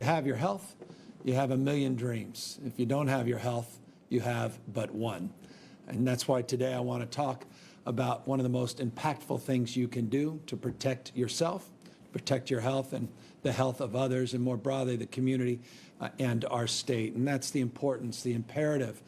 have your health, you have a million dreams. If you don't have your health, you have but one. And that's why today I want to talk about one of the most impactful things you can do to protect yourself, protect your health and the health of others, and more broadly, the community and our state. And that's the importance, the imperative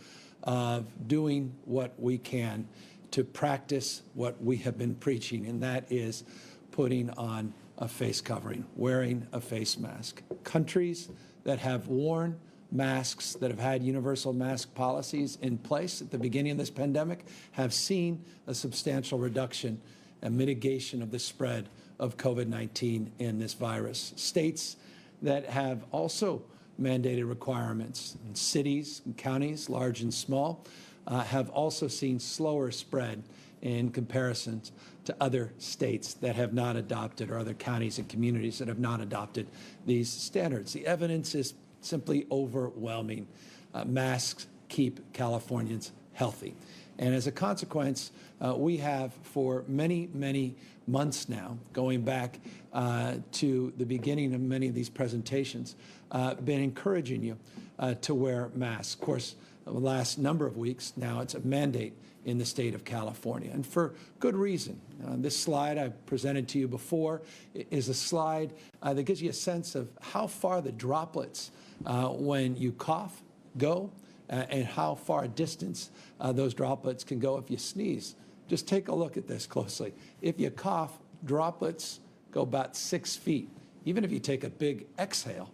of doing what we can to practice what we have been preaching, and that is putting on a face covering, wearing a face mask. Countries that have worn masks, that have had universal mask policies in place at the beginning of this pandemic, have seen a substantial reduction and mitigation of the spread of COVID-19 in this virus. States that have also mandated requirements in cities and counties, large and small, have also seen slower spread in comparison to other states that have not adopted, or other counties and communities that have not adopted these standards. The evidence is simply overwhelming. Masks keep Californians healthy. And as a consequence, we have for many, many months now, going back to the beginning of many of these presentations, been encouraging you to wear masks. Of course, the last number of weeks now, it's a mandate in the state of California, and for good reason. This slide I presented to you before is a slide that gives you a sense of how far the droplets, when you cough, go, and how far a distance those droplets can go if you sneeze. Just take a look at this closely. If you cough, droplets go about 6 feet. Even if you take a big exhale,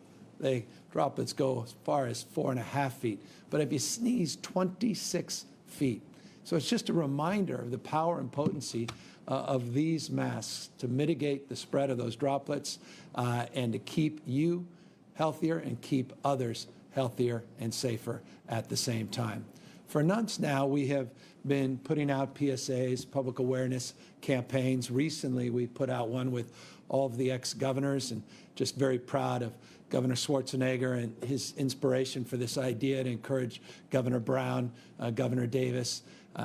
droplets go as far as 4.5 feet. But if you sneeze, 26 feet. So it's just a reminder of the power and potency of these masks to mitigate the spread of those droplets and to keep you healthier and keep others healthier and safer at the same time. For months now, we have been putting out PSAs, public awareness campaigns. Recently, we put out one with all of the ex-governors, and just very proud of Governor Schwarzenegger and his inspiration for this idea to encourage Governor Brown, Governor Davis,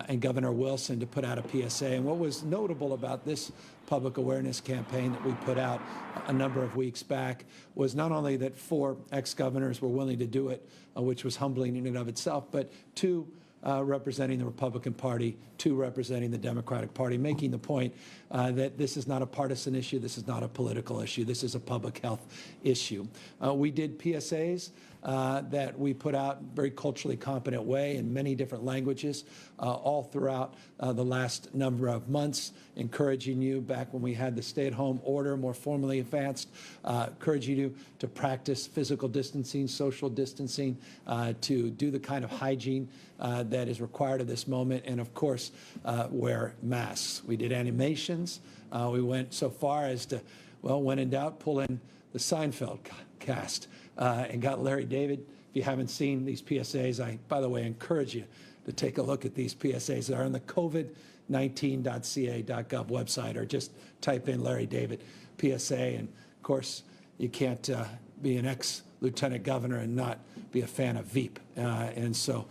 and Governor Wilson to put out a PSA. And what was notable about this public awareness campaign that we put out a number of weeks back was not only that 4 ex-governors were willing to do it, which was humbling in and of itself, but 2 representing the Republican Party, 2 representing the Democratic Party, making the point that this is not a partisan issue, this is not a political issue, this is a public health issue. We did PSAs that we put out in a very culturally competent way in many different languages all throughout the last number of months, encouraging you, back when we had the stay-at-home order more formally advanced, encouraging you to practice physical distancing, social distancing, to do the kind of hygiene that is required at this moment, and of course, wear masks. We did animations. We went so far as to, well, when in doubt, pull in the Seinfeld cast and got Larry David. If you haven't seen these PSAs, I, by the way, encourage you to take a look at these PSAs that are on the covid19.ca.gov website, or just type in Larry David PSA. And of course, you can't be an ex-lieutenant governor and not be a fan of Veep. And so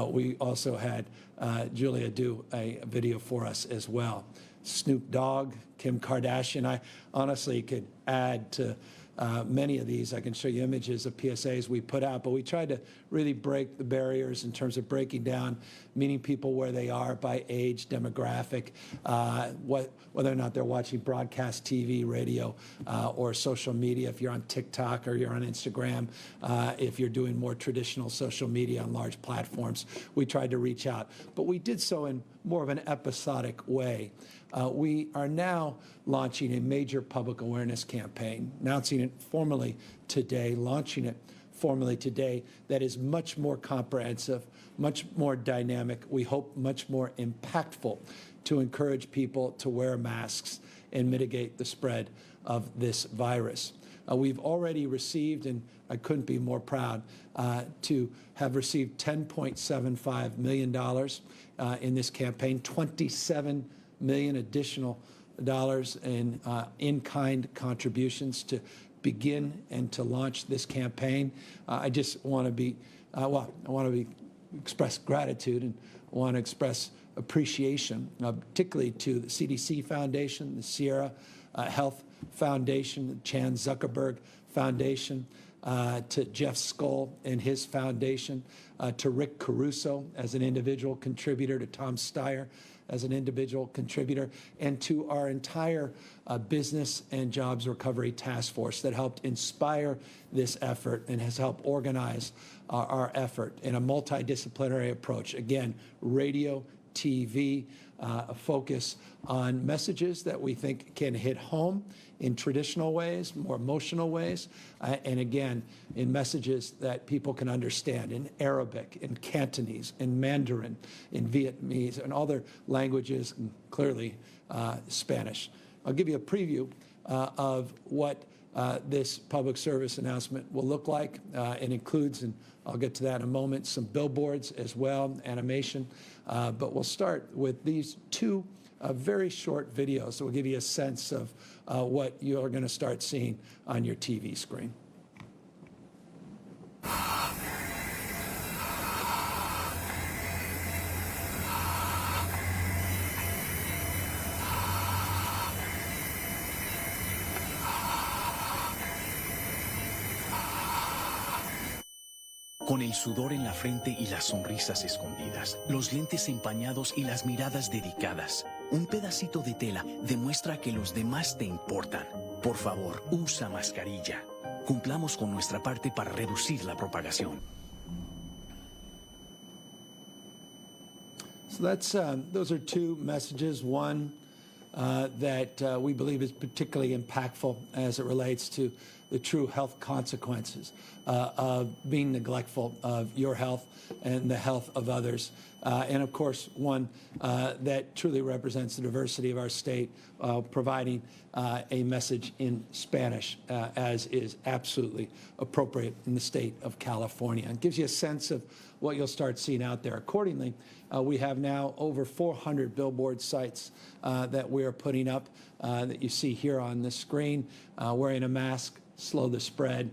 we also had Julia do a video for us as well. Snoop Dogg, Kim Kardashian. I honestly could add to many of these. I can show you images of PSAs we put out, but we tried to really break the barriers in terms of breaking down, meeting people where they are by age, demographic, whether or not they're watching broadcast TV, radio, or social media, if you're on TikTok or you're on Instagram, if you're doing more traditional social media on large platforms. We tried to reach out, but we did so in more of an episodic way. We are now launching a major public awareness campaign, announcing it formally today, launching it formally today, that is much more comprehensive, much more dynamic, we hope much more impactful, to encourage people to wear masks and mitigate the spread of this virus. We've already received, and I couldn't be more proud to have received $10.75 million in this campaign, $27 million additional dollars in-kind contributions to begin and to launch this campaign. I just want to be, express gratitude, and I want to express appreciation, particularly to the CDC Foundation, the Sierra Health Foundation, the Chan Zuckerberg Foundation, to Jeff Skoll and his foundation, to Rick Caruso as an individual contributor, to Tom Steyer as an individual contributor, and to our entire Business and Jobs Recovery Task Force that helped inspire this effort and has helped organize our effort in a multidisciplinary approach. Again, radio, TV, a focus on messages that we think can hit home in traditional ways, more emotional ways, and again, in messages that people can understand in Arabic, in Cantonese, in Mandarin, in Vietnamese, and other languages, and clearly Spanish. I'll give you a preview of what this public service announcement will look like. It includes, and I'll get to that in a moment, some billboards as well, animation. But we'll start with these two very short videos that will give you a sense of what you are going to start seeing on your TV screen. Con el sudor en la frente y las sonrisas escondidas, los lentes empañados y las miradas dedicadas, un pedacito de tela demuestra que los demás te importan. Por favor, usa mascarilla. Cumplamos con nuestra parte para reducir la propagación. So those are two messages. One that we believe is particularly impactful as it relates to the true health consequences of being neglectful of your health and the health of others. And of course, one that truly represents the diversity of our state, providing a message in Spanish, as is absolutely appropriate in the state of California. It gives you a sense of what you'll start seeing out there. Accordingly, we have now over 400 billboard sites that we are putting up that you see here on the screen, wearing a mask, slow the spread,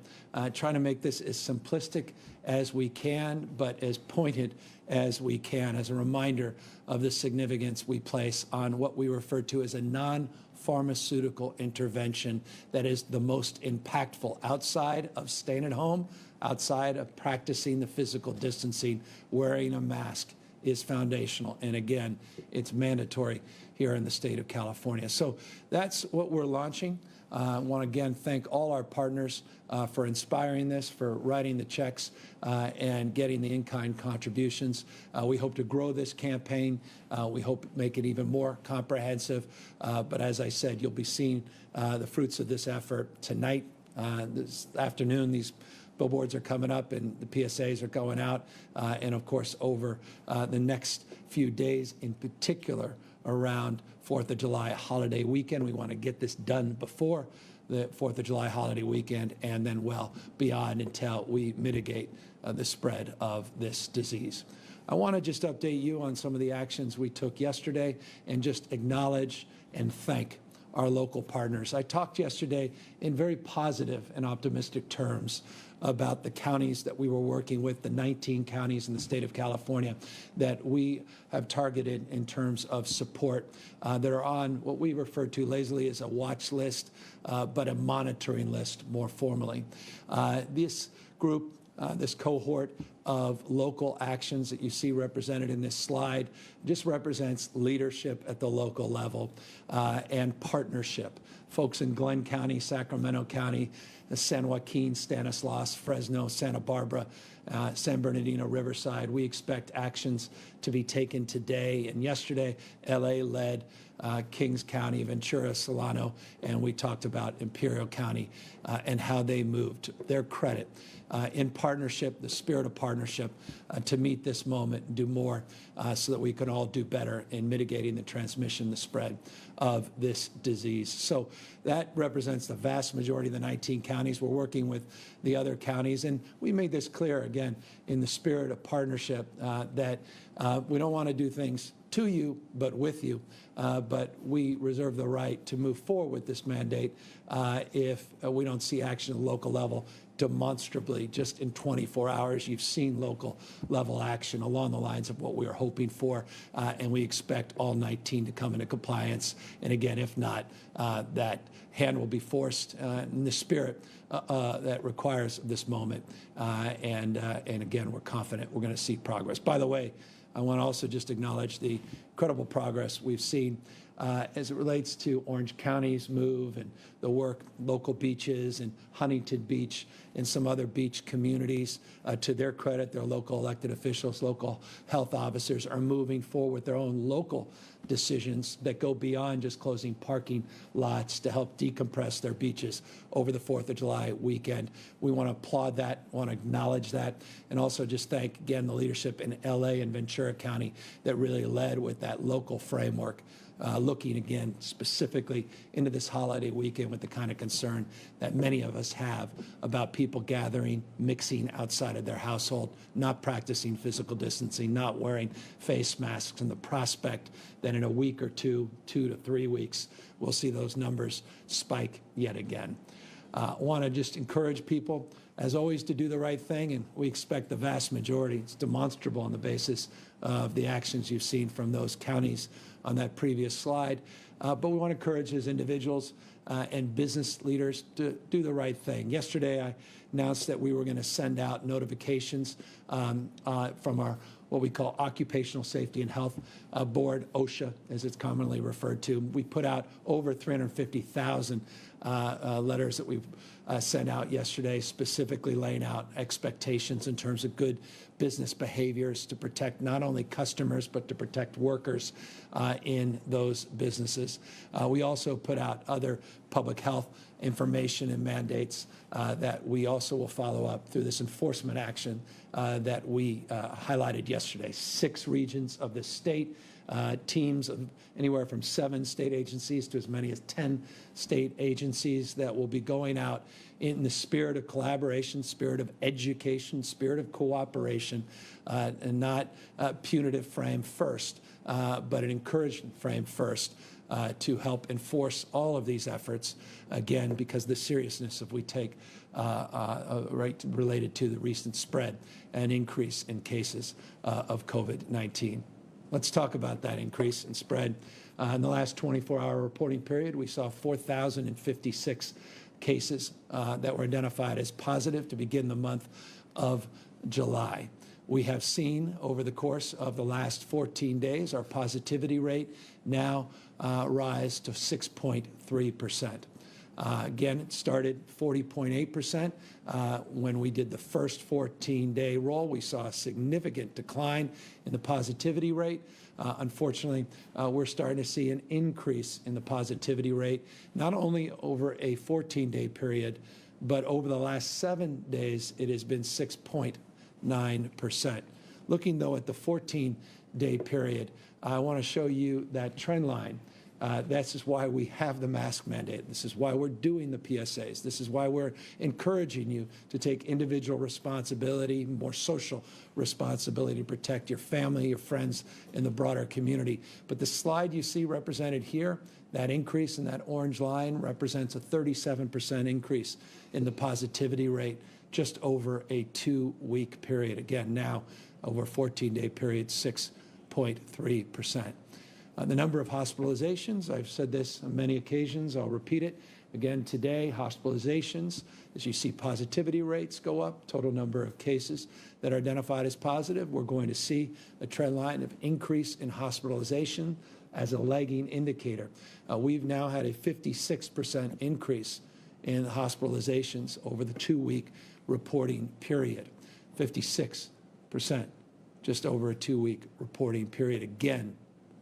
trying to make this as simplistic as we can, but as pointed as we can, as a reminder of the significance we place on what we refer to as a non-pharmaceutical intervention that is the most impactful outside of staying at home, outside of practicing the physical distancing. Wearing a mask is foundational, and again, it's mandatory here in the state of California. So that's what we're launching. I want to again thank all our partners for inspiring this, for writing the checks and getting the in-kind contributions. We hope to grow this campaign. We hope to make it even more comprehensive. But as I said, you'll be seeing the fruits of this effort tonight, this afternoon. These billboards are coming up and the PSAs are going out. And of course, over the next few days, in particular around 4th of July holiday weekend. We want to get this done before the 4th of July holiday weekend and then well beyond until we mitigate the spread of this disease. I want to just update you on some of the actions we took yesterday and just acknowledge and thank our local partners. I talked yesterday in very positive and optimistic terms about the counties that we were working with, the 19 counties in the state of California that we have targeted in terms of support that are on what we refer to lazily as a watch list, but a monitoring list more formally. This group, this cohort of local actions that you see represented in this slide just represents leadership at the local level and partnership. Folks in Glenn County, Sacramento County, San Joaquin, Stanislaus, Fresno, Santa Barbara, San Bernardino, Riverside. We expect actions to be taken today and yesterday. LA led Kings County, Ventura, Solano, and we talked about Imperial County and how they moved. Their credit in partnership, the spirit of partnership, to meet this moment and do more so that we can all do better in mitigating the transmission, the spread of this disease. So that represents the vast majority of the 19 counties. We're working with the other counties, and we made this clear, again, in the spirit of partnership, that we don't want to do things to you, but with you. But we reserve the right to move forward with this mandate if we don't see action at the local level demonstrably, just in 24 hours, you've seen local level action along the lines of what we were hoping for, and we expect all 19 to come into compliance. And again, if not, that hand will be forced in the spirit that requires this moment. And again, we're confident we're going to see progress. By the way, I want to also just acknowledge the incredible progress we've seen as it relates to Orange County's move and the work local beaches and Huntington Beach and some other beach communities. To their credit, their local elected officials, local health officers are moving forward with their own local decisions that go beyond just closing parking lots to help decompress their beaches over the 4th of July weekend. We want to applaud that, want to acknowledge that, and also just thank, again, the leadership in LA and Ventura County that really led with that local framework, looking again specifically into this holiday weekend with the kind of concern that many of us have about people gathering, mixing outside of their household, not practicing physical distancing, not wearing face masks, and the prospect that in a week or 2 to 3 weeks, we'll see those numbers spike yet again. I want to just encourage people, as always, to do the right thing, and we expect the vast majority. It's demonstrable on the basis of the actions you've seen from those counties on that previous slide. But we want to encourage as individuals and business leaders to do the right thing. Yesterday, I announced that we were going to send out notifications from our what we call Occupational Safety and Health Board, OSHA, as it's commonly referred to. We put out over 350,000 letters that we've sent out yesterday, specifically laying out expectations in terms of good business behaviors to protect not only customers, but to protect workers in those businesses. We also put out other public health information and mandates that we also will follow up through this enforcement action that we highlighted yesterday. 6 regions of the state, teams of anywhere from 7 state agencies to as many as 10 state agencies that will be going out in the spirit of collaboration, spirit of education, spirit of cooperation, and not a punitive frame first, but an encouragement frame first to help enforce all of these efforts, again, because the seriousness of we take right related to the recent spread and increase in cases of COVID-19. Let's talk about that increase in spread. In the last 24-hour reporting period, we saw 4,056 cases that were identified as positive to begin the month of July. We have seen over the course of the last 14 days our positivity rate now rise to 6.3%. Again, it started 40.8%. When we did the first 14-day roll, we saw a significant decline in the positivity rate. Unfortunately, we're starting to see an increase in the positivity rate, not only over a 14-day period, but over the last 7 days, it has been 6.9%. Looking, though, at the 14-day period, I want to show you that trend line. This is why we have the mask mandate. This is why we're doing the PSAs. This is why we're encouraging you to take individual responsibility, more social responsibility to protect your family, your friends, and the broader community. But the slide you see represented here, that increase in that orange line represents a 37% increase in the positivity rate just over a 2-week period. Again, now over a 14-day period, 6.3%. The number of hospitalizations, I've said this on many occasions, I'll repeat it. Again, today, hospitalizations, as you see positivity rates go up, total number of cases that are identified as positive, we're going to see a trend line of increase in hospitalization as a lagging indicator. We've now had a 56% increase in hospitalizations over the 2-week reporting period. 56%, just over a 2-week reporting period. Again,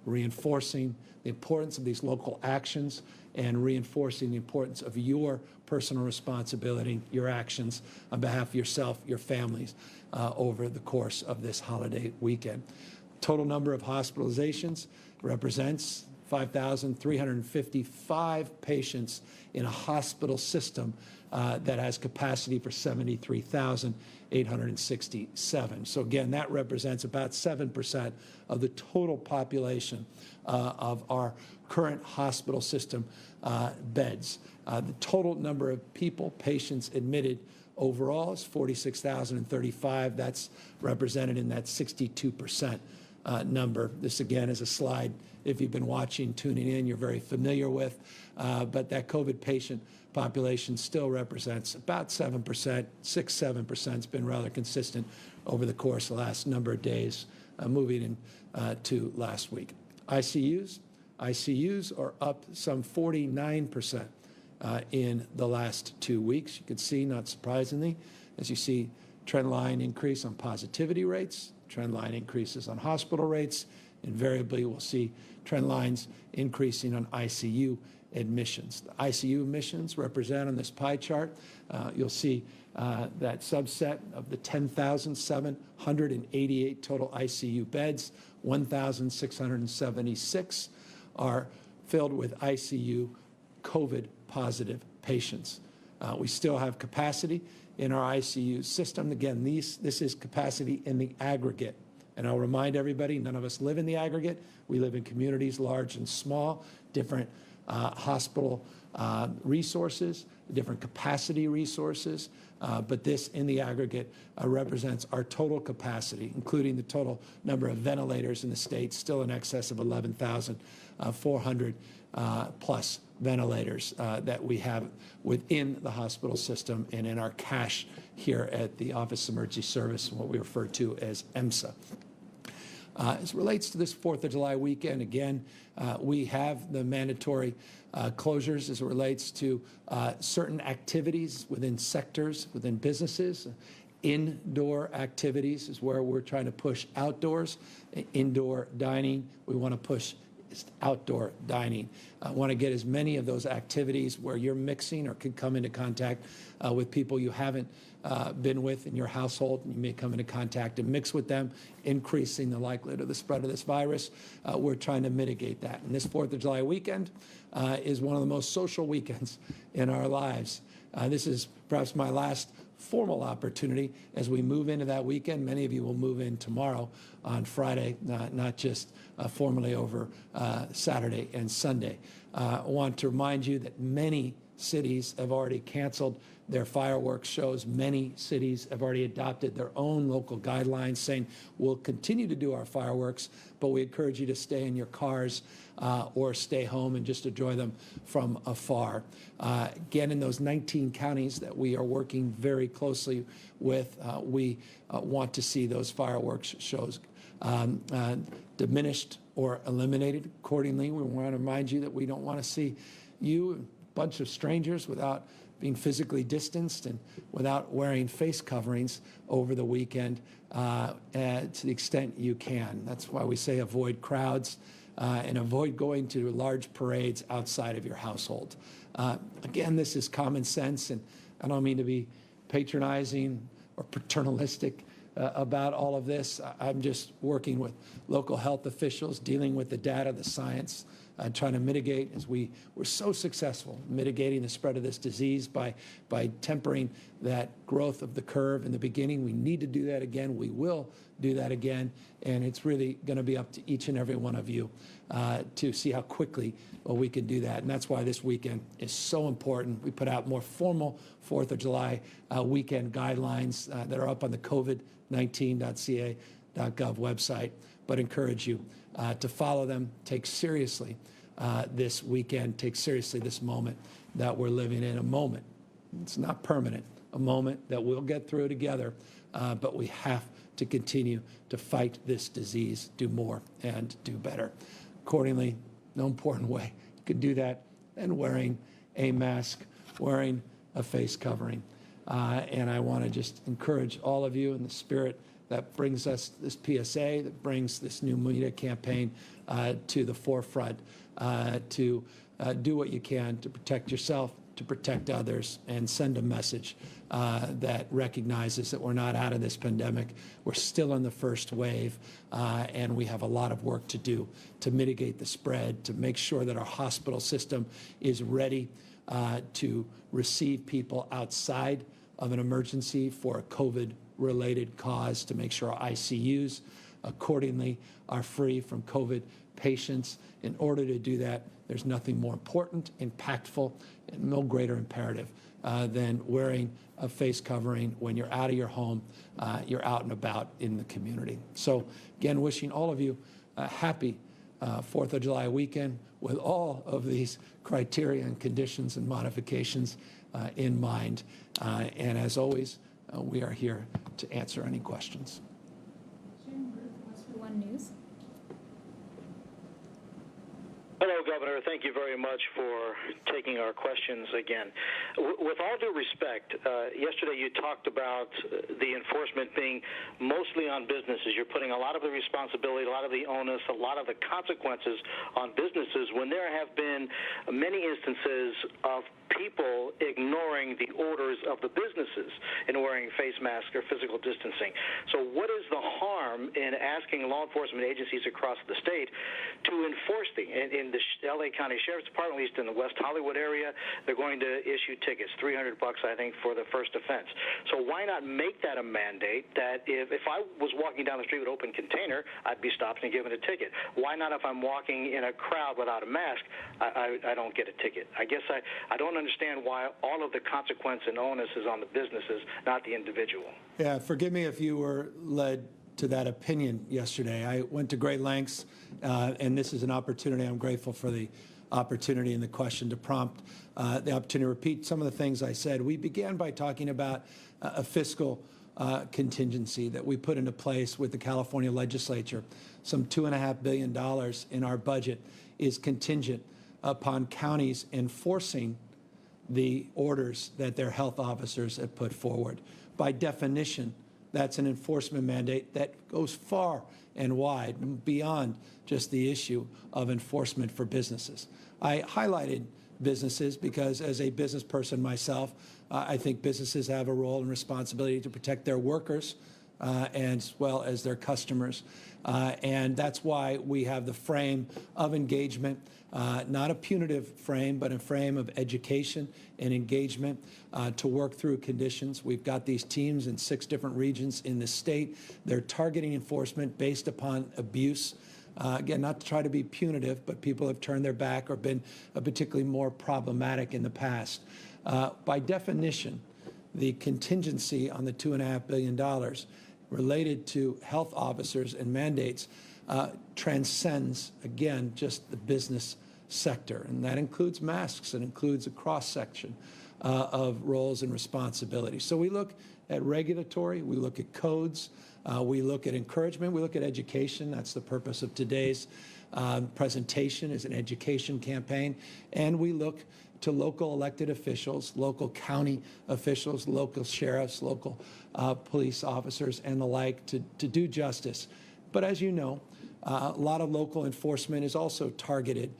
reinforcing the importance of these local actions and reinforcing the importance of your personal responsibility, your actions on behalf of yourself, your families, over the course of this holiday weekend. Total number of hospitalizations represents 5,355 patients in a hospital system that has capacity for 73,867. So again, that represents about 7% of the total population of our current hospital system beds. The total number of people, patients admitted overall is 46,035. That's represented in that 62% number. This, again, is a slide, if you've been watching, tuning in, you're very familiar with. But that COVID patient population still represents about 7%, 6-7%. It's been rather consistent over the course of the last number of days, moving to last week. ICUs are up some 49% in the last 2 weeks. You can see, not surprisingly, as you see trend line increase on positivity rates, trend line increases on hospital rates, invariably we'll see trend lines increasing on ICU admissions. The ICU admissions represent on this pie chart, you'll see that subset of the 10,788 total ICU beds, 1,676 are filled with ICU COVID positive patients. We still have capacity in our ICU system. Again, this is capacity in the aggregate. And I'll remind everybody, none of us live in the aggregate. We live in communities, large and small, different hospital resources, different capacity resources. But this, in the aggregate, represents our total capacity, including the total number of ventilators in the state, still in excess of 11,400 plus ventilators that we have within the hospital system and in our cache here at the Office of Emergency Service, what we refer to as EMSA. As it relates to this 4th of July weekend, again, we have the mandatory closures as it relates to certain activities within sectors, within businesses. Indoor activities is where we're trying to push outdoors. Indoor dining, we want to push outdoor dining. I want to get as many of those activities where you're mixing or could come into contact with people you haven't been with in your household. You may come into contact and mix with them, increasing the likelihood of the spread of this virus. We're trying to mitigate that. And this 4th of July weekend is one of the most social weekends in our lives. This is perhaps my last formal opportunity as we move into that weekend. Many of you will move in tomorrow on Friday, not just formally over Saturday and Sunday. I want to remind you that many cities have already canceled their fireworks shows. Many cities have already adopted their own local guidelines saying we'll continue to do our fireworks, but we encourage you to stay in your cars or stay home and just enjoy them from afar. Again, in those 19 counties that we are working very closely with, we want to see those fireworks shows diminished or eliminated accordingly. We want to remind you that we don't want to see you, a bunch of strangers, without being physically distanced and without wearing face coverings over the weekend to the extent you can. That's why we say avoid crowds and avoid going to large parades outside of your household. Again, this is common sense, and I don't mean to be patronizing or paternalistic about all of this. I'm just working with local health officials, dealing with the data, the science, trying to mitigate, as we were so successful mitigating the spread of this disease by tempering that growth of the curve in the beginning. We need to do that again. We will do that again, and it's really going to be up to each and every one of you to see how quickly we can do that. And that's why this weekend is so important. We put out more formal 4th of July weekend guidelines that are up on the covid19.ca.gov website, but encourage you to follow them, take seriously this weekend, take seriously this moment that we're living in. A moment, it's not permanent, a moment that we'll get through together, but we have to continue to fight this disease, do more and do better. Accordingly, no important way you could do that than wearing a mask, wearing a face covering. And I want to just encourage all of you in the spirit that brings us this PSA, that brings this new media campaign to the forefront, to do what you can to protect yourself, to protect others, and send a message that recognizes that we're not out of this pandemic. We're still in the first wave, and we have a lot of work to do to mitigate the spread, to make sure that our hospital system is ready to receive people outside of an emergency for a COVID-related cause, to make sure our ICUs accordingly are free from COVID patients. In order to do that, there's nothing more important, impactful, no greater imperative than wearing a face covering when you're out of your home, you're out and about in the community. So again, wishing all of you a happy 4th of July weekend with all of these criteria and conditions and modifications in mind. And as always, we are here to answer any questions. One News. Hello, Governor. Thank you very much for taking our questions again. With all due respect, yesterday you talked about the enforcement being mostly on businesses. You're putting a lot of the responsibility, a lot of the onus, a lot of the consequences on businesses when there have been many instances of people ignoring the orders of the businesses in wearing face masks or physical distancing. So what is the harm in asking law enforcement agencies across the state to enforce in the LA County Sheriff's Department, at least in the West Hollywood area, they're going to issue tickets, $300, I think, for the first offense. So why not make that a mandate that if I was walking down the street with open container, I'd be stopped and given a ticket? Why not if I'm walking in a crowd without a mask, I don't get a ticket? I guess I don't understand why all of the consequence and onus is on the businesses, not the individual. Yeah, forgive me if you were led to that opinion yesterday. I went to great lengths, and this is an opportunity. I'm grateful for the opportunity and the question to prompt the opportunity to repeat some of the things I said. We began by talking about a fiscal contingency that we put into place with the California legislature. Some $2.5 billion in our budget is contingent upon counties enforcing the orders that their health officers have put forward. By definition, that's an enforcement mandate that goes far and wide beyond just the issue of enforcement for businesses. I highlighted businesses because as a business person myself, I think businesses have a role and responsibility to protect their workers as well as their customers. And that's why we have the frame of engagement, not a punitive frame, but a frame of education and engagement to work through conditions. We've got these teams in 6 different regions in the state. They're targeting enforcement based upon abuse. Again, not to try to be punitive, but people have turned their back or been particularly more problematic in the past. By definition, the contingency on the $2.5 billion related to health officers and mandates transcends, again, just the business sector. And that includes masks. It includes a cross-section of roles and responsibilities. So we look at regulatory, we look at codes, we look at encouragement, we look at education. That's the purpose of today's presentation, is an education campaign. And we look to local elected officials, local county officials, local sheriffs, local police officers, and the like to do justice. But as you know, a lot of local enforcement is also targeted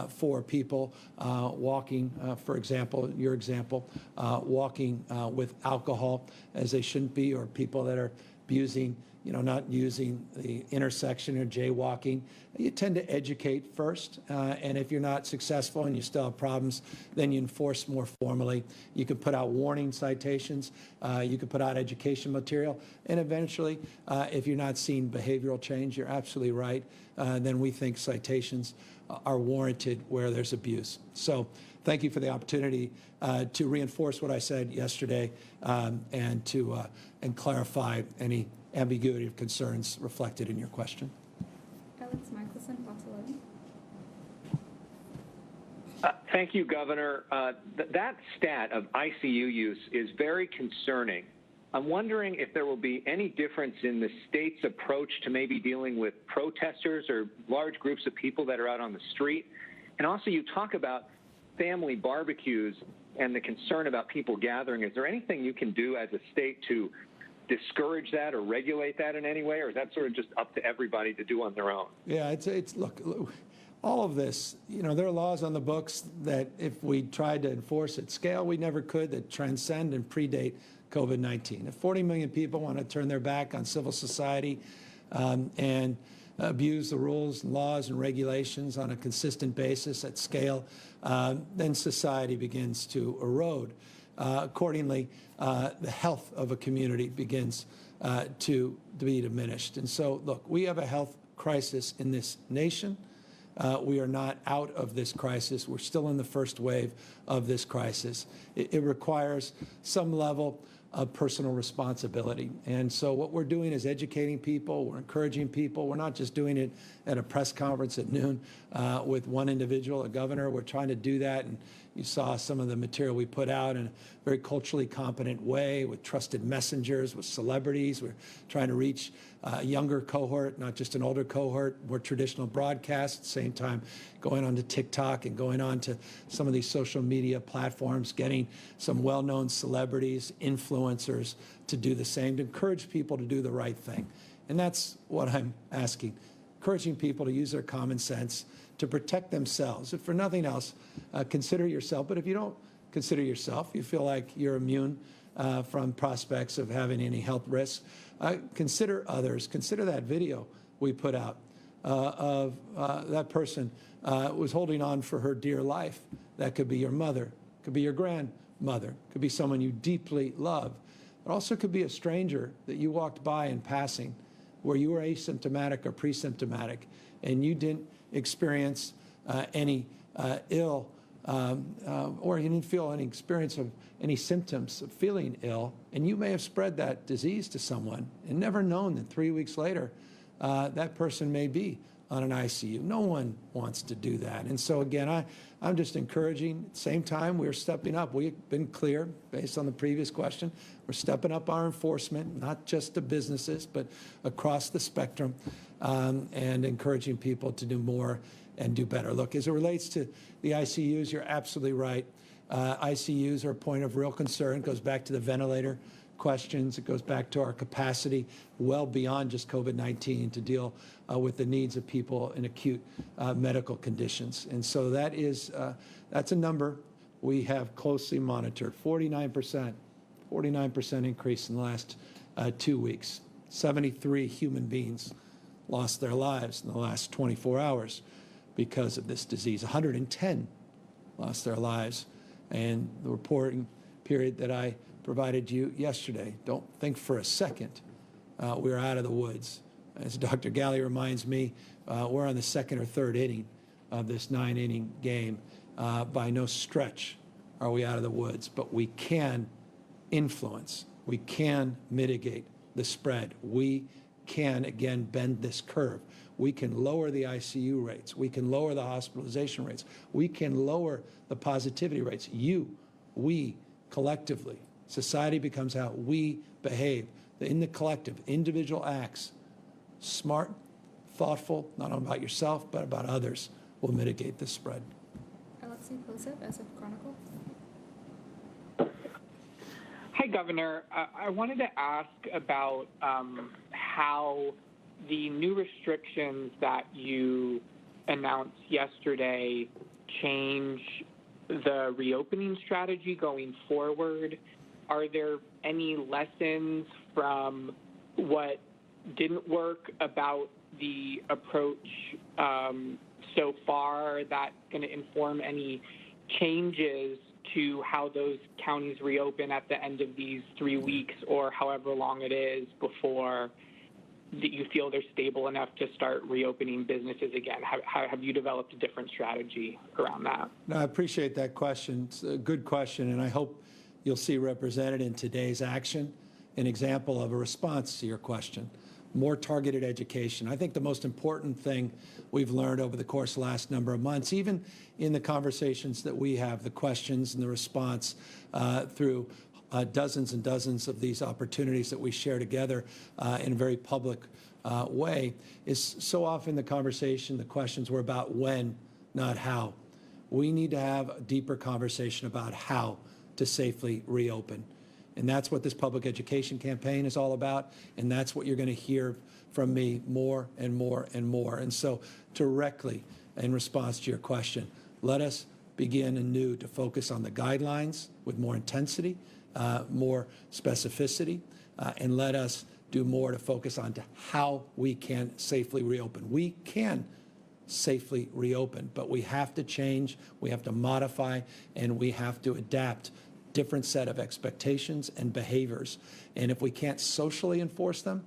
for people walking, for example, your example, walking with alcohol as they shouldn't be, or people that are abusing, not using the intersection or jaywalking. You tend to educate first, and if you're not successful and you still have problems, then you enforce more formally. You can put out warning citations, you can put out education material, and eventually, if you're not seeing behavioral change, you're absolutely right, then we think citations are warranted where there's abuse. So thank you for the opportunity to reinforce what I said yesterday and to clarify any ambiguity of concerns reflected in your question. Alex Michelson, Fox 11. Thank you, Governor. That stat of ICU use is very concerning. I'm wondering if there will be any difference in the state's approach to maybe dealing with protesters or large groups of people that are out on the street. And also, you talk about family barbecues and the concern about people gathering. Is there anything you can do as a state to discourage that or regulate that in any way, or is that sort of just up to everybody to do on their own? Yeah, look, all of this, there are laws on the books that if we tried to enforce at scale, we never could, that transcend and predate COVID-19. If 40 million people want to turn their back on civil society and abuse the rules, laws, and regulations on a consistent basis at scale, then society begins to erode. Accordingly, the health of a community begins to be diminished. And so, look, we have a health crisis in this nation. we are not out of this crisis. We're still in the first wave of this crisis. It requires some level of personal responsibility. And so what we're doing is educating people, we're encouraging people. We're not just doing it at a press conference at noon with one individual, a governor. We're trying to do that, and you saw some of the material we put out in a very culturally competent way with trusted messengers, with celebrities. We're trying to reach a younger cohort, not just an older cohort, more traditional broadcasts, at the same time going on to TikTok and going on to some of these social media platforms, getting some well-known celebrities, influencers to do the same, to encourage people to do the right thing. And that's what I'm asking, encouraging people to use their common sense to protect themselves. If for nothing else, consider yourself. But if you don't consider yourself, you feel like you're immune from prospects of having any health risks, consider others. Consider that video we put out of that person was holding on for her dear life. That could be your mother, could be your grandmother, could be someone you deeply love. It also could be a stranger that you walked by in passing where you were asymptomatic or pre-symptomatic and you didn't experience any ill or you didn't feel any experience of any symptoms of feeling ill, and you may have spread that disease to someone and never known that 3 weeks later that person may be on an ICU. No one wants to do that. And so again, I'm just encouraging. At the same time, we're stepping up. We've been clear based on the previous question. We're stepping up our enforcement, not just to businesses, but across the spectrum, and encouraging people to do more and do better. Look, as it relates to the ICUs, you're absolutely right. ICUs are a point of real concern. It goes back to the ventilator questions. It goes back to our capacity well beyond just COVID-19 to deal with the needs of people in acute medical conditions. And so that's a number we have closely monitored. 49% increase in the last 2 weeks. 73 human beings lost their lives in the last 24 hours because of this disease. 110 lost their lives. And the reporting period that I provided you yesterday, don't think for a second we're out of the woods. As Dr. Galley reminds me, we're on the second or third inning of this 9-inning game. By no stretch are we out of the woods, but we can influence, we can mitigate the spread. We can, again, bend this curve. We can lower the ICU rates. We can lower the hospitalization rates. We can lower the positivity rates. We, collectively. Society becomes how we behave. In the collective, individual acts, smart, thoughtful, not only about yourself, but about others, will mitigate this spread. Alexei Posev, SF Chronicle. Hi, Governor. I wanted to ask about how the new restrictions that you announced yesterday change the reopening strategy going forward. Are there any lessons from what didn't work about the approach so far that's going to inform any changes to how those counties reopen at the end of these 3 weeks or however long it is before that you feel they're stable enough to start reopening businesses again? Have you developed a different strategy around that? No, I appreciate that question. It's a good question, and I hope you'll see represented in today's action an example of a response to your question. More targeted education. I think the most important thing we've learned over the course of the last number of months, even in the conversations that we have, the questions and the response through dozens and dozens of these opportunities that we share together in a very public way, is so often the conversation, the questions were about when, not how. We need to have a deeper conversation about how to safely reopen. And that's what this public education campaign is all about, and that's what you're going to hear from me more and more and more. And so directly in response to your question, let us begin anew to focus on the guidelines with more intensity, more specificity, and let us do more to focus on to how we can safely reopen. We can safely reopen, but we have to change, we have to modify, and we have to adapt different set of expectations and behaviors. And if we can't socially enforce them,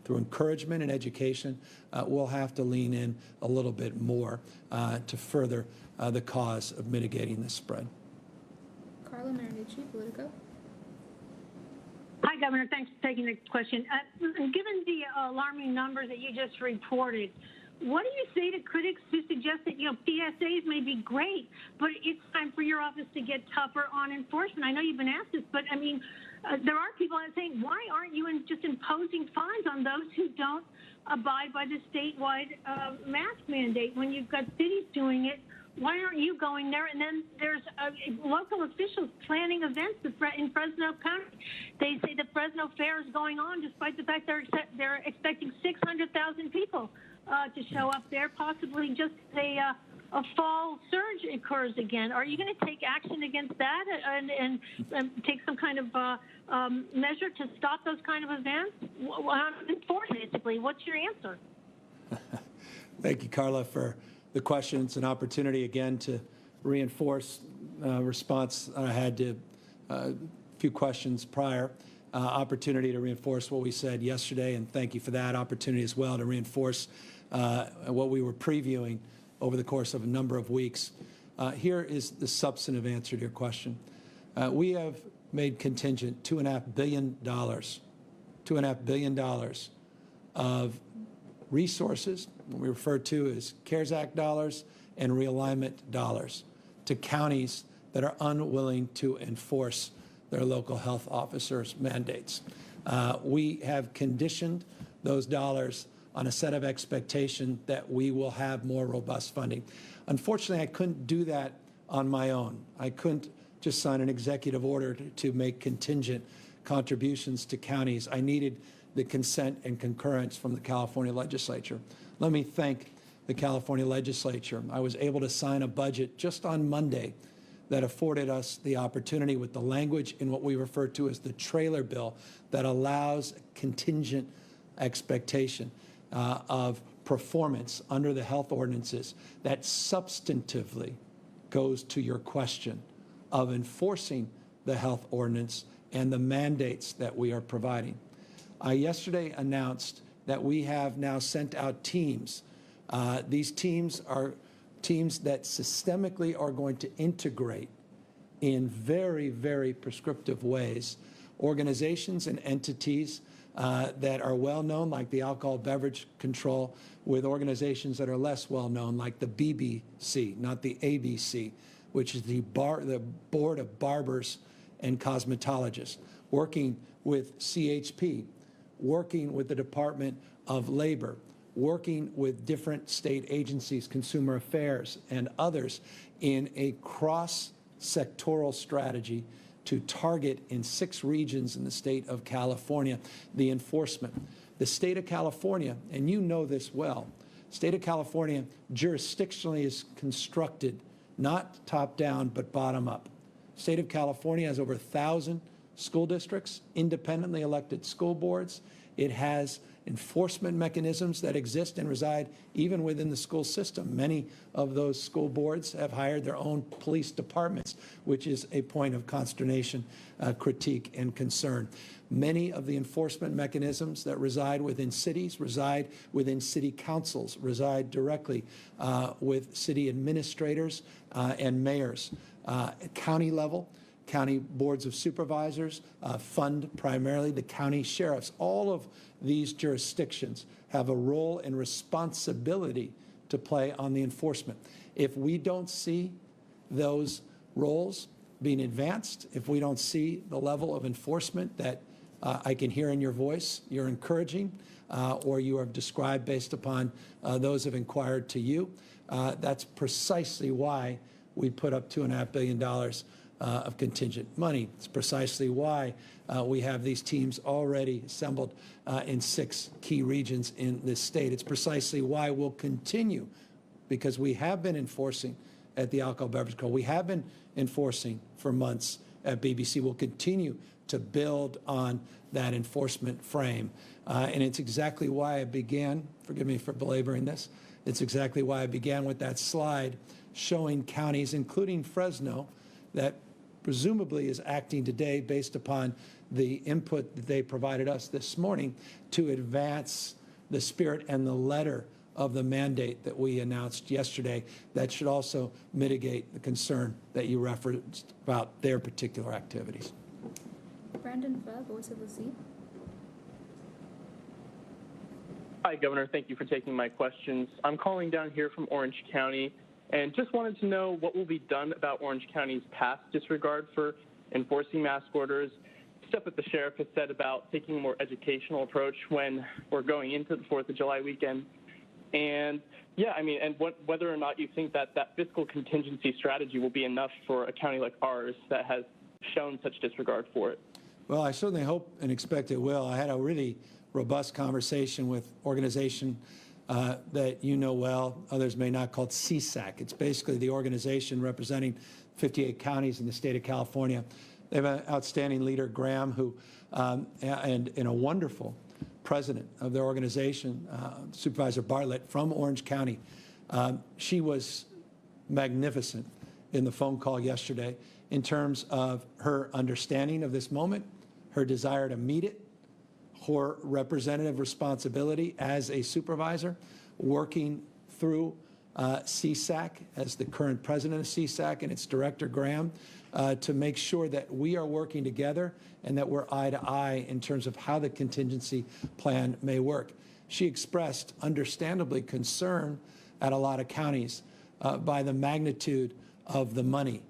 through encouragement and education, we'll have to lean in a little bit more to further the cause of mitigating this spread. Carla Marinucci, Politico. Hi, Governor. Thanks for taking the question. Given the alarming numbers that you just reported, what do you say to critics who suggest that, PSAs may be great, but it's time for your office to get tougher on enforcement? I know you've been asked this, but I mean, there are people that are saying, why aren't you just imposing fines on those who don't abide by the statewide mask mandate? When you've got cities doing it, why aren't you going there? And then there's local officials planning events in Fresno County. They say the Fresno Fair is going on despite the fact they're expecting 600,000 people to show up there, possibly just a fall surge occurs again. Are you going to take action against that and take some kind of measure to stop those kind of events? Basically, what's your answer? Thank you, Carla, for the question. It's an opportunity again to reinforce response I had to a few questions prior. Opportunity to reinforce what we said yesterday, and thank you for that opportunity as well to reinforce what we were previewing over the course of a number of weeks. Here is the substantive answer to your question. We have made contingent $2.5 billion of resources, what we refer to as CARES Act dollars and realignment dollars, to counties that are unwilling to enforce their local health officers' mandates. We have conditioned those dollars on a set of expectation that we will have more robust funding. Unfortunately, I couldn't do that on my own. I couldn't just sign an executive order to make contingent contributions to counties. I needed the consent and concurrence from the California legislature. Let me thank the California legislature. I was able to sign a budget just on Monday that afforded us the opportunity with the language in what we refer to as the trailer bill that allows contingent expectation of performance under the health ordinances that substantively goes to your question of enforcing the health ordinance and the mandates that we are providing. I yesterday announced that we have now sent out teams. These teams are teams that systemically are going to integrate in very, very prescriptive ways organizations and entities that are well known, like the Alcohol Beverage Control, with organizations that are less well known, like the BBC, not the ABC, which is the Board of Barbers and Cosmetologists, working with CHP, working with the Department of Labor, working with different state agencies, Consumer Affairs, and others in a cross-sectoral strategy to target in 6 regions in the state of California the enforcement. The state of California, and you know this well, state of California jurisdictionally is constructed not top-down but bottom-up. State of California has over 1,000 school districts, independently elected school boards. It has enforcement mechanisms that exist and reside even within the school system. Many of those school boards have hired their own police departments, which is a point of consternation, critique, and concern. Many of the enforcement mechanisms that reside within cities reside within city councils, reside directly with city administrators and mayors. At county level, county boards of supervisors fund primarily the county sheriffs. All of these jurisdictions have a role and responsibility to play on the enforcement. If we don't see those roles being advanced, if we don't see the level of enforcement that I can hear in your voice, you're encouraging, or you have described based upon those have inquired to you, that's precisely why we put up $2.5 billion of contingent money. It's precisely why we have these teams already assembled in 6 key regions in this state. It's precisely why we'll continue, because we have been enforcing at the Alcohol Beverage Control. We have been enforcing for months at BBC. We'll continue to build on that enforcement frame. And it's exactly why I began, forgive me for belaboring this, it's exactly why I began with that slide showing counties, including Fresno, that presumably is acting today based upon the input that they provided us this morning to advance the spirit and the letter of the mandate that we announced yesterday. That should also mitigate the concern that you referenced about their particular activities. Brandon Pho, Voice of the Sea. Hi, Governor. Thank you for taking my questions. I'm calling down here from Orange County and just wanted to know what will be done about Orange County's past disregard for enforcing mask orders, stuff that the sheriff has said about taking a more educational approach when we're going into the 4th of July weekend. And yeah, I mean, and whether or not you think that that fiscal contingency strategy will be enough for a county like ours that has shown such disregard for it. Well, I certainly hope and expect it will. I had a really robust conversation with organization that you know well, others may not, called SESAC. It's basically the organization representing 58 counties in the state of California. They have an outstanding leader, Graham, who and a wonderful president of their organization, Supervisor Bartlett from Orange County. She was magnificent in the phone call yesterday in terms of her understanding of this moment, her desire to meet it, her representative responsibility as a supervisor, working through SESAC as the current president of SESAC and its director, Graham, to make sure that we are working together and that we're eye to eye in terms of how the contingency plan may work. She expressed, understandably, concern at a lot of counties by the magnitude of the money,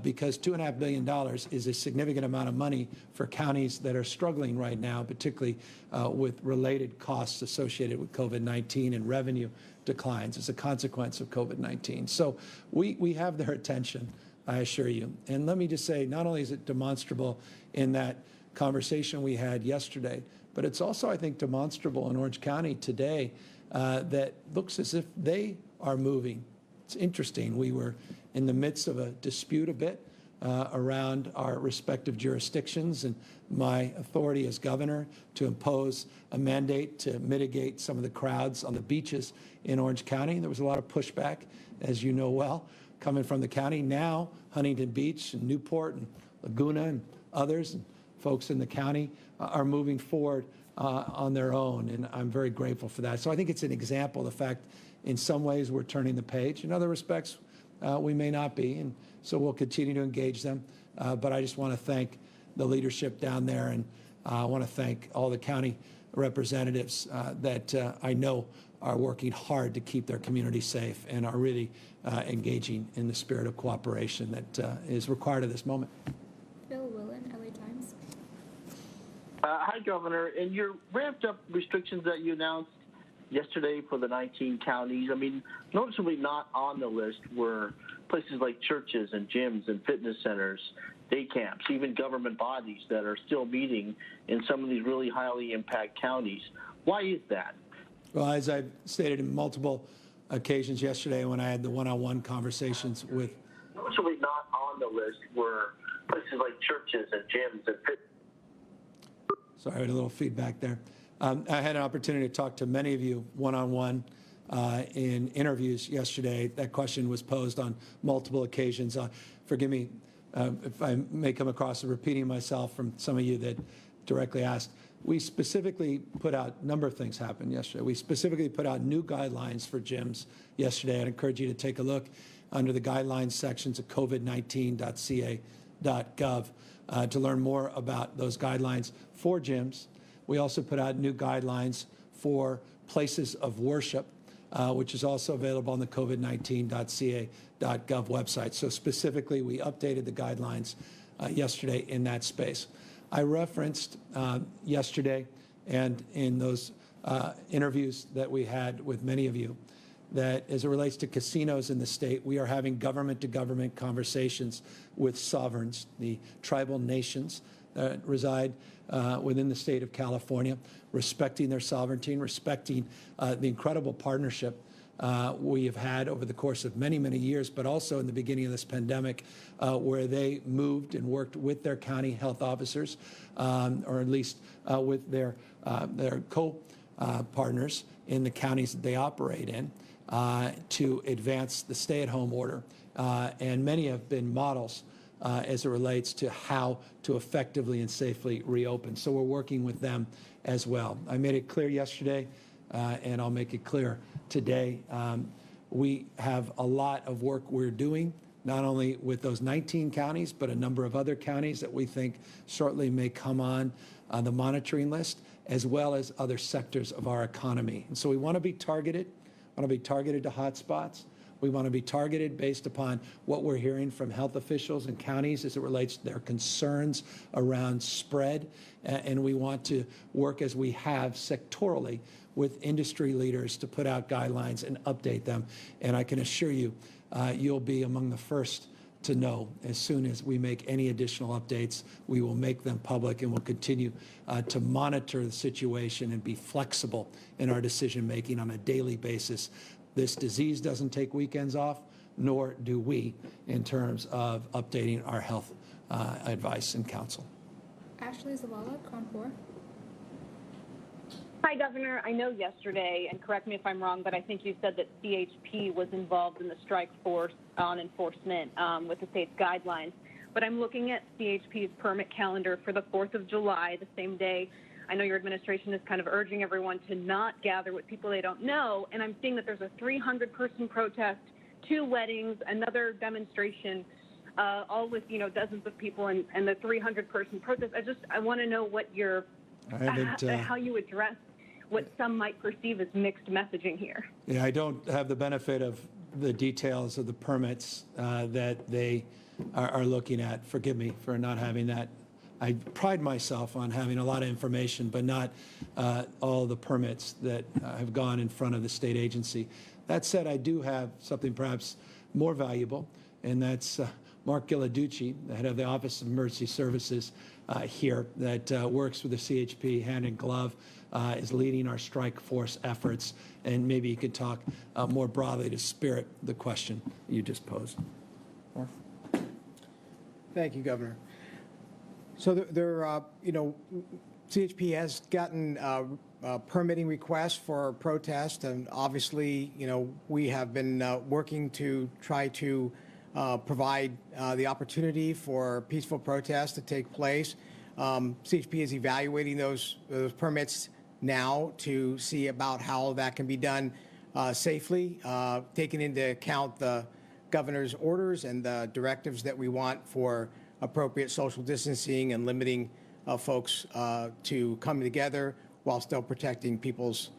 because $2.5 billion is a significant amount of money for counties that are struggling right now, particularly with related costs associated with COVID-19 and revenue declines as a consequence of COVID-19. So we have their attention, I assure you. And let me just say, not only is it demonstrable in that conversation we had yesterday, but it's also, I think, demonstrable in Orange County today that looks as if they are moving. It's interesting. We were in the midst of a dispute a bit around our respective jurisdictions and my authority as governor to impose a mandate to mitigate some of the crowds on the beaches in Orange County. There was a lot of pushback, as you know well, coming from the county. Now, Huntington Beach and Newport and Laguna and others and folks in the county are moving forward on their own, and I'm very grateful for that. So I think it's an example of the fact in some ways we're turning the page. In other respects, we may not be, and so we'll continue to engage them. But I just want to thank the leadership down there, and I want to thank all the county representatives that I know are working hard to keep their community safe and are really engaging in the spirit of cooperation that is required at this moment. Bill Willen, LA Times. Hi, Governor. In your ramped-up restrictions that you announced yesterday for the 19 counties, I mean, noticeably not on the list were places like churches and gyms and fitness centers, day camps, even government bodies that are still meeting in some of these really highly impacted counties. Why is that? Well, as I've stated in multiple occasions yesterday when I had the one-on-one conversations with... Noticeably not on the list were places like churches and gyms and fitness. Sorry, I had a little feedback there. I had an opportunity to talk to many of you one-on-one in interviews yesterday. That question was posed on multiple occasions. Forgive me if I may come across as repeating myself from some of you that directly asked. We specifically put out, a number of things happened yesterday. We specifically put out new guidelines for gyms yesterday. I'd encourage you to take a look under the guidelines sections of covid19.ca.gov to learn more about those guidelines for gyms. We also put out new guidelines for places of worship, which is also available on the covid19.ca.gov website. So specifically, we updated the guidelines yesterday in that space. I referenced yesterday and in those interviews that we had with many of you that as it relates to casinos in the state, we are having government-to-government conversations with sovereigns, the tribal nations that reside within the state of California, respecting their sovereignty and respecting the incredible partnership we have had over the course of many, many years, but also in the beginning of this pandemic, where they moved and worked with their county health officers, or at least with their co-partners in the counties that they operate in, to advance the stay-at-home order. And many have been models as it relates to how to effectively and safely reopen. So we're working with them as well. I made it clear yesterday, and I'll make it clear today. We have a lot of work we're doing, not only with those 19 counties, but a number of other counties that we think shortly may come on the monitoring list, as well as other sectors of our economy. And so we want to be targeted. We want to be targeted to hotspots. We want to be targeted based upon what we're hearing from health officials in counties as it relates to their concerns around spread. And we want to work as we have sectorally with industry leaders to put out guidelines and update them. And I can assure you, you'll be among the first to know. As soon as we make any additional updates, we will make them public, and we'll continue to monitor the situation and be flexible in our decision making on a daily basis. This disease doesn't take weekends off, nor do we, in terms of updating our health advice and counsel. Ashley Zavala, Crown 4. Hi, Governor. I know yesterday, and correct me if I'm wrong, but I think you said that CHP was involved in the strike force on enforcement with the state's guidelines. But I'm looking at CHP's permit calendar for the 4th of July, the same day. I know your administration is kind of urging everyone to not gather with people they don't know, and I'm seeing that there's a 300-person protest, 2 weddings, another demonstration, all with, dozens of people, and the 300-person protest. I want to know what your, how you address what some might perceive as mixed messaging here. Yeah, I don't have the benefit of the details of the permits that they are looking at. Forgive me for not having that. I pride myself on having a lot of information, but not all the permits that have gone in front of the state agency. That said, I do have something perhaps more valuable, and that's Mark Gilladucci, the head of the Office of Emergency Services here, that works with the CHP hand in glove, is leading our strike force efforts, and maybe you could talk more broadly to spirit the question you just posed. Mark? Thank you, Governor. So CHP has gotten permitting requests for protest, and obviously, we have been working to try to provide the opportunity for peaceful protests to take place. CHP is evaluating those permits now to see about how that can be done safely, taking into account the governor's orders and the directives that we want for appropriate social distancing and limiting folks to come together while still protecting people's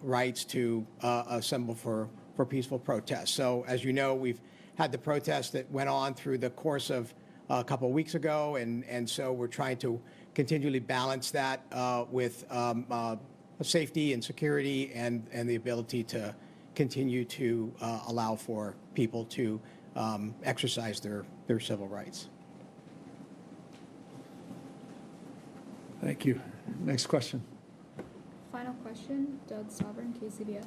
rights to assemble for peaceful protests. So as you know, we've had the protests that went on through the course of a couple of weeks ago, and so we're trying to continually balance that with safety and security and the ability to continue to allow for people to exercise their civil rights. Thank you. Next question. Final question, Doug Sovereign, KCBS.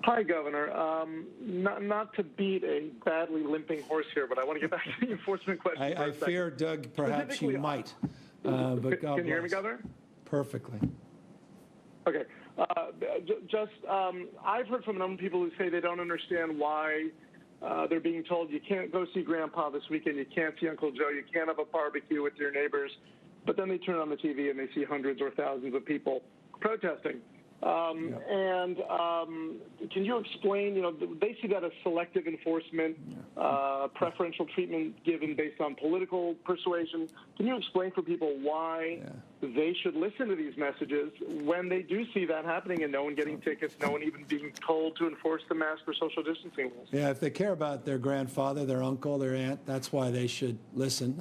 Hi, Governor. Not to beat a badly limping horse here, but I want to get back to the enforcement question. I fear, Doug, perhaps you might. But God Can you hear me, Governor? Perfectly. Okay. I've heard from a number of people who say they don't understand why they're being told you can't go see Grandpa this weekend, you can't see Uncle Joe, you can't have a barbecue with your neighbors, but then they turn on the TV and they see hundreds or thousands of people protesting. And can you explain, they see that as selective enforcement, preferential treatment given based on political persuasion. Can you explain for people why they should listen to these messages when they do see that happening and no one getting tickets, no one even being told to enforce the mask or social distancing rules? Yeah, if they care about their grandfather, their uncle, their aunt, that's why they should listen.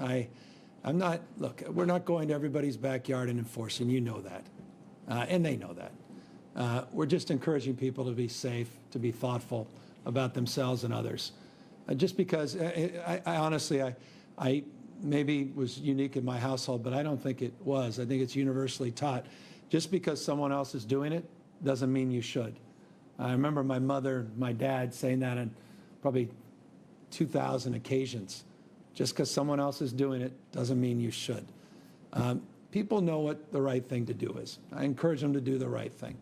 Look, we're not going to everybody's backyard and enforcing, you know that, and they know that. We're just encouraging people to be safe, to be thoughtful about themselves and others. Just because, I honestly, I maybe was unique in my household, but I don't think it was. I think it's universally taught. Just because someone else is doing it doesn't mean you should. I remember my mother, my dad saying that on probably 2,000 occasions. Just because someone else is doing it doesn't mean you should. People know what the right thing to do is. I encourage them to do the right thing.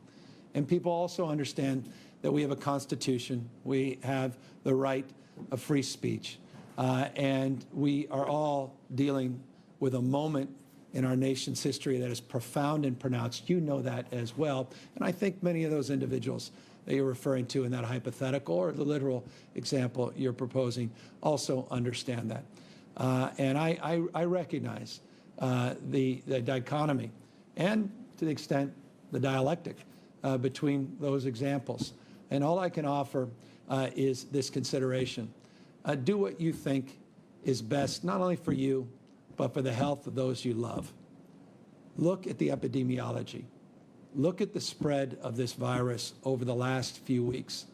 And people also understand that we have a constitution. We have the right of free speech. And we are all dealing with a moment in our nation's history that is profound and pronounced. You know that as well. And I think many of those individuals that you're referring to in that hypothetical or the literal example you're proposing also understand that. And I recognize the dichotomy and, to the extent, the dialectic between those examples. And all I can offer is this consideration. Do what you think is best, not only for you, but for the health of those you love. Look at the epidemiology. Look at the spread of this virus over the last few weeks.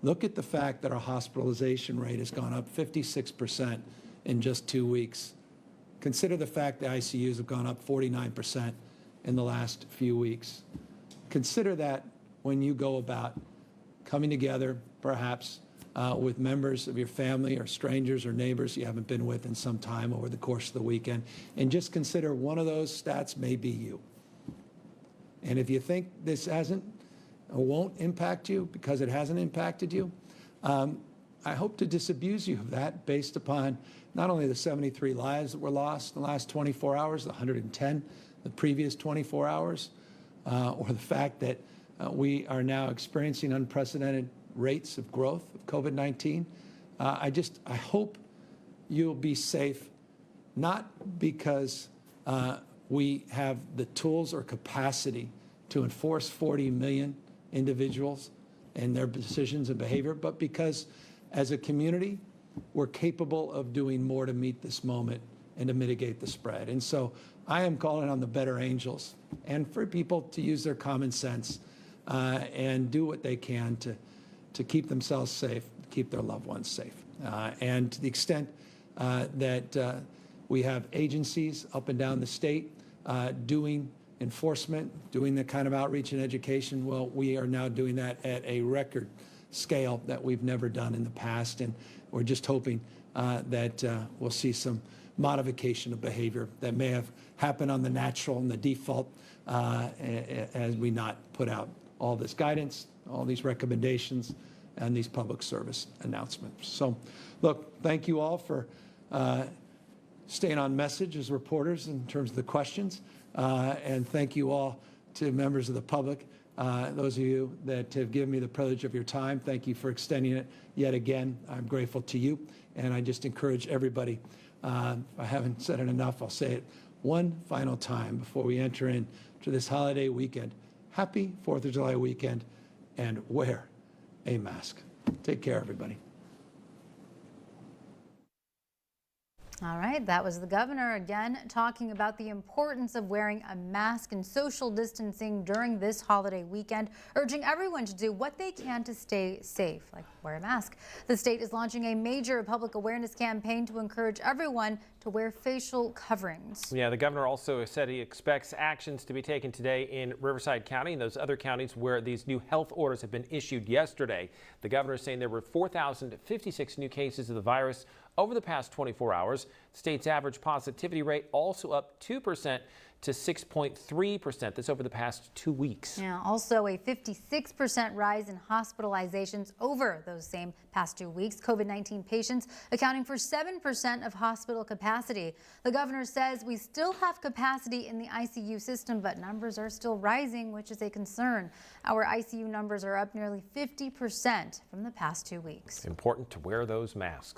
Look at the fact that our hospitalization rate has gone up 56% in just 2 weeks. Consider the fact that ICUs have gone up 49% in the last few weeks. Consider that when you go about coming together, perhaps, with members of your family or strangers or neighbors you haven't been with in some time over the course of the weekend. And just consider one of those stats may be you. And if you think this hasn't or won't impact you because it hasn't impacted you, I hope to disabuse you of that based upon not only the 73 lives that were lost in the last 24 hours, the 110 the previous 24 hours, or the fact that we are now experiencing unprecedented rates of growth of COVID-19. I hope you'll be safe, not because we have the tools or capacity to enforce 40 million individuals and their decisions and behavior, but because as a community, we're capable of doing more to meet this moment and to mitigate the spread. And so I am calling on the better angels and for people to use their common sense and do what they can to keep themselves safe, keep their loved ones safe. And to the extent that we have agencies up and down the state doing enforcement, doing the kind of outreach and education, well, we are now doing that at a record scale that we've never done in the past. And we're just hoping that we'll see some modification of behavior that may have happened on the natural and the default as we not put out all this guidance, all these recommendations, and these public service announcements. So, look, thank you all for staying on message as reporters in terms of the questions, and thank you all to members of the public, those of you that have given me the privilege of your time. Thank you for extending it yet again. I'm grateful to you, and I just encourage everybody, if I haven't said it enough, I'll say it one final time before we enter into this holiday weekend. Happy 4th of July weekend, and wear a mask. Take care, everybody. All right, that was the governor again talking about the importance of wearing a mask and social distancing during this holiday weekend, urging everyone to do what they can to stay safe, like wear a mask. The state is launching a major public awareness campaign to encourage everyone to wear facial coverings. Yeah, the governor also said he expects actions to be taken today in Riverside County and those other counties where these new health orders have been issued yesterday. The governor is saying there were 4,056 new cases of the virus over the past 24 hours. The state's average positivity rate also up 2% to 6.3%. That's over the past 2 weeks. Yeah, also a 56% rise in hospitalizations over those same past 2 weeks. COVID-19 patients accounting for 7% of hospital capacity. The governor says we still have capacity in the ICU system, but numbers are still rising, which is a concern. Our ICU numbers are up nearly 50% from the past 2 weeks. Important to wear those masks.